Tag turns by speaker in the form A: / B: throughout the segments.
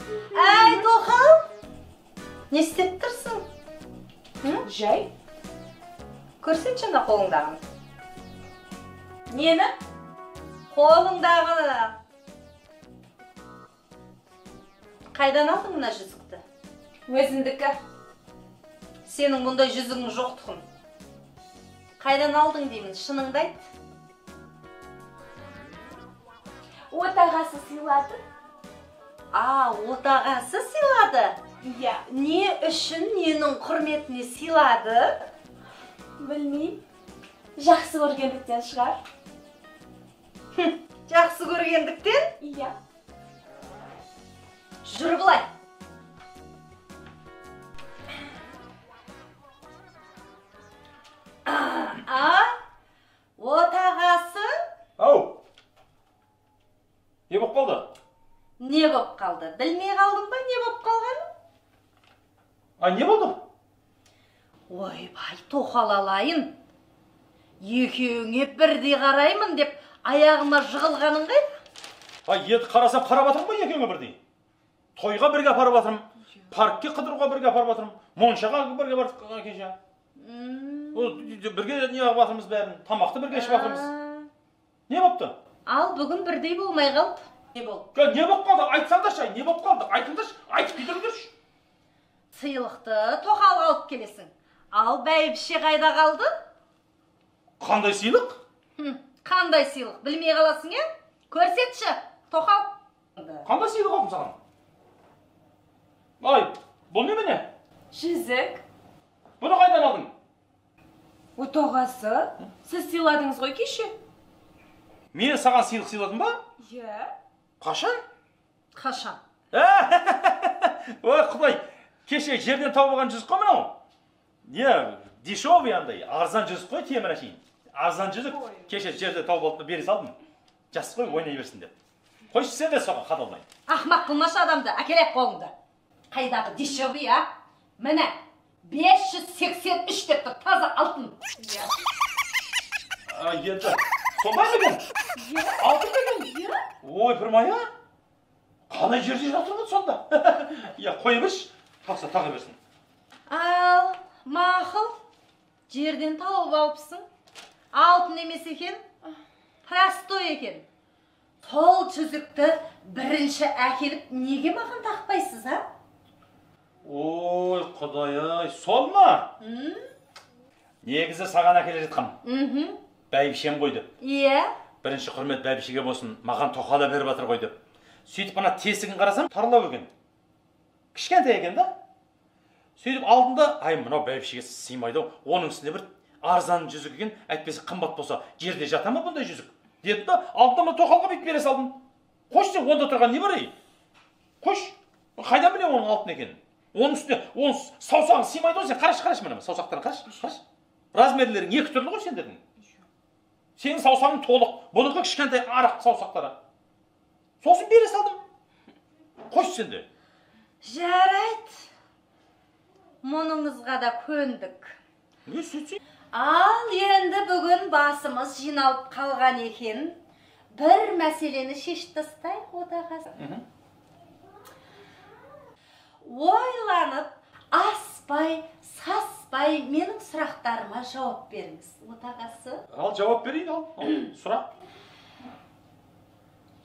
A: Әй, Тоқал! Не істеп тұрсың?
B: Жай.
A: Көрсетші ана қолыңдағын.
B: Нені?
A: Қолыңдағыны. Қайдан алдың мына жүзікті?
B: Өзіндікі.
A: Сенің бұндай жүзігің жоқ тұғын. Қайдан алдың деймін, шыныңды айт.
B: Отағасы сыйлады.
A: Отағасы сыйлады?
B: Иә.
A: Не үшін ненің құрметіне сыйлады?
B: Білмейм. Жақсы көргендіктен шығар.
A: Жақсы көргендіктен?
B: Иә.
A: Жүр бұлай. Отағасы?
C: Ау! Не болып қалды?
A: Не болып қалды? Білмей қалдың ба, не болып қалғаны?
C: Не болды?
A: Ойбай, Тоқал алайын. Екеуіңе бірдей қараймын деп аяғыма жығылғаның қайда?
C: Еді қарасам қарап атырым ба екеуіңе бірдей? Тойға бірге апарып атырым, паркке қыдыруға бірге апарып атырым, моншаға бірге барып кеше. Бірге не алып атырмыз бәрін, тамақты бірге ішіп атырмыз. Не болыпты?
A: Ал бүгін бірдей болмай қалды. Не болды?
C: Не болып қалды? Айтсаңдаршы, не болып қалды? Айтыңдаршы, айтып кетіріңдерші.
A: Сыйлықты Тоқал алып келесің. Ал бәйбіше қайда қалды?
C: Қандай сыйлық?
A: Қандай сыйлық? Білмей қаласың, е? Көрсетші, Тоқал.
C: Қандай сыйлық алдым саған? Бұл немене?
B: Жүзік.
C: Бұны қайдан алдың?
B: Отағасы. Сіз сыйладыңыз ғой кеше.
C: Мен саған сыйлық сыйладым ба?
B: Иә.
C: Қашан?
A: Қашан?
C: Ой, Құдай, кеше жерден тауып алған жүзік қой мынау? Не, дешевый андай, арзан жүзік қой, темір әшейін. Арзан жүзік, кеше жерден тауып алып бере салдым. Жас қой, ойнай берсін деп. Қойшы сен де соған қадалмайын.
A: Ақмақ қылмашы адамды, әкелек қолыңды. Қайдағы дешевый, Міне, 583 деп тұр, таза алтын.
C: Енді, сондай екен? Алтын екен? Ой, Пірмай, Қалай жерде жатыр ма сонда? Қойып іш, тақса тағы берсін.
A: Ал, мақыл, жерден тауып алыпсың. Алтын емес екен, простой екен. Сол жүзікті бірінші әкеліп неге маған тақпайсыз,
C: Ой, Құдай-ай, сол ма? Негізі саған әкеле жатқан. Бәйбішем қойды.
A: Иә.
C: Бірінші құрмет бәйбішеге болсын, маған Тоқалы беріп атыр қойды. Сөйтіп ана тесігін қарасам, тарлау екен. Кішкентай екен да? Сөйтіп алдында, мынау бәйбішеге сыймайды, оның үстінде бір арзан жүзік екен, әйтпесе қымбат болса, жерде жата ма бұндай жүзік? Деді да, алдында Тоқалға бүйтіп бере салдым. Қош сен, онда тұрған не бар ей? Қош, қайдан білем оның алтын екен? Оның үстіне, оның саусағын сыймайды ғой, сен қарашы мына, саусақтарын қарашы. Размерлерің екі түрлі ғой сендердің. Сенің саусағың толық, бұныңқы кішкентай арақ саусақтары. Сосын бере салдым. Қош сенде.
A: Жарайды. Мұныңызға да көндік.
C: Не сөйтсей?
A: Ал енді бүгін басымыз жиналып қалған екен. Бір мәселені шешіп тастайық, отағасы. Ойланып, аспай, саспай менің сұрақтарыма жауап беріңіз, отағасы.
C: Ал жауап берейін, ал сұрақ.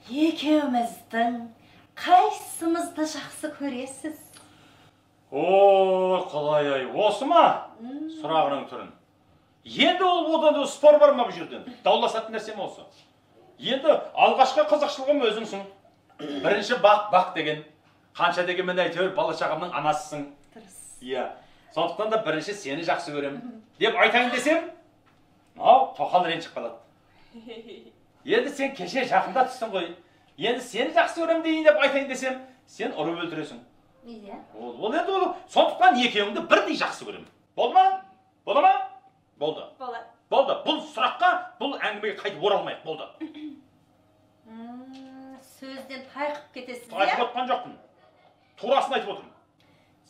A: Екеуміздің қайсымызды жақсы көресіз?
C: О, Құдай-ай, осы ма? Сұрағының түрін. Енді ол одан спор бар ма бұл жерден? Дауласатын нәрсе ме осы? Енді алғашқы қызықшылығым өзіңсің. Бірінші бақ деген. Қанша дегенмен әйтеуір бала-шағамның анасысың. Иә. Сондықтан да бірінші сені жақсы көрем. Деп айтайын десем, Тоқал ренжіп қалады. Енді сен кеше жақында түстің ғой. Енді сені жақсы көрем дейін деп айтайын десем, сен ұрып өлтіресің.
A: Иә.
C: Ол енді ол, сондықтан екеуіңді бірдей жақсы көрем. Болды ма? Болды ма? Болды. Болды. Бұл сұраққа, бұл әңгімеге қайтып оралмайық. Болды.
A: Сөзден тайқып кетесіз,
C: Тайқып отқан жоқпын. Турасын айтып отырмын.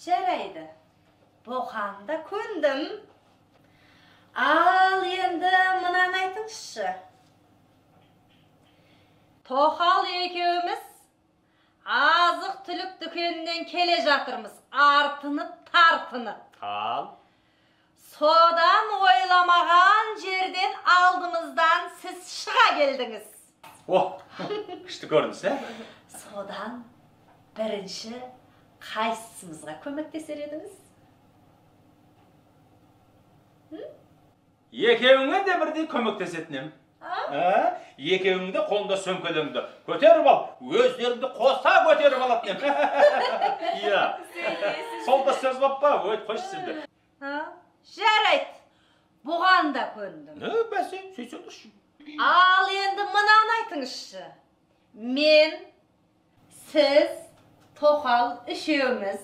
A: Жарайды. Боқанда көндім. Ал енді мынаны айтыңызшы. Тоқал екеуміз Azık tülük dükenінен келе жатырмыз, артынып, тартынып.
C: Al.
A: Sodan oylamağan жерден алдымыздан siz шыға келдіңіз.
C: Oh, işte gördünüz he?
A: Sodan бірінші қайсымызға көмектесер едіңіз?
C: Екеуіңе де бірдей көмектесетінем. Екеуіңді қолында сөмкелеңді көтеріп ал, өздеріңді қоса көтеріп алатын ем. Иә. Солда сөз бап па? Өт қойшы сенде.
A: Жарайды. Бұған да көндім.
C: Бәсе, сөйсеңізші.
A: Ал енді мынаны айтыңызшы. Мен, сіз, Тоқал үшеуміз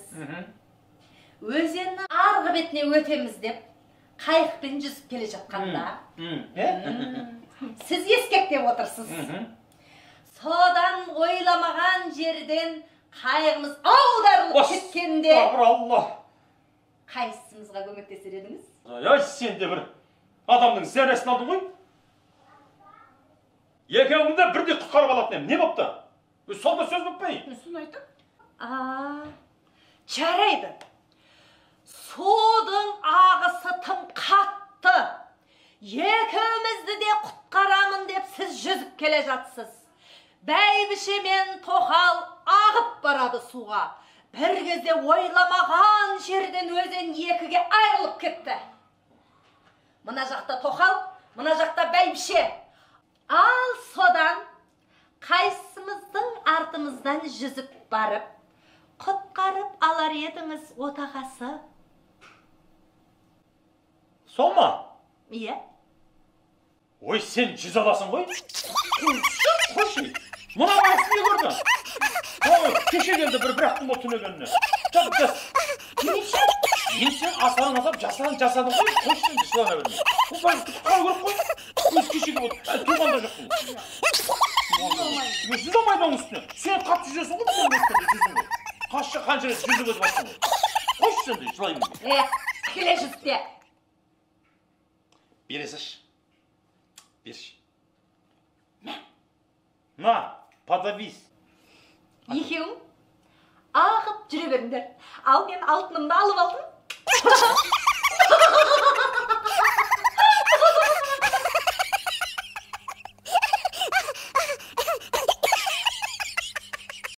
A: өзеннің арғы бетіне өтеміз деп қайықпен жүзіп келе жатқанда сіз ескектеп отырсыз. Содан ойламаған жерден қайығымыз аударылып кеткенде қайсымызға көмектесер едіңіз?
C: Ай, сен де бір адамның зәресін алдың ғой. Екеуіңді бірдей құтқарып алатын ем. Не бопты? Солда сөз боп па?
B: Соны айтып?
A: Жарайды. Судың ағысы тым қатты. Екеумізді де құтқарамын деп сіз жүзіп келе жатсыз. Бәйбіше мен Тоқал ағып барады суға. Бір кезде ойламаған жерден өзен екіге айырылып кетті. Мына жақта Тоқал, мына жақта Бәйбіше. Ал содан қайсымыздың артымыздан жүзіп барып, құтқарып алар едіңіз, отағасы?
C: Сол ма?
A: Иә.
C: Ой, сен жүз аласың ғой? Қойшы, мұна басын не көрді? Кеше келді бір-бірақтың бұл түнегеніне. Мен сен асыран асап, жасадың ғой, қойшы сен жылана бермей. Бұл бәлі құтқару керек қой? Өз кешеге болды, туғанда жоқ бұл. Жүз алмайды оның үстіне. Сен қатты жүзесің ғой, бұл өткенде жүзің ғой. Қанша рет жүзіп өтіп аттың ғой. Қойшы сен де, жылай бермей.
A: Келе жүзде.
C: Бересіш. Берші. На, подавись.
A: Екеуің ағып жүре беріңдер. Ал мен алтынымды алып алдым.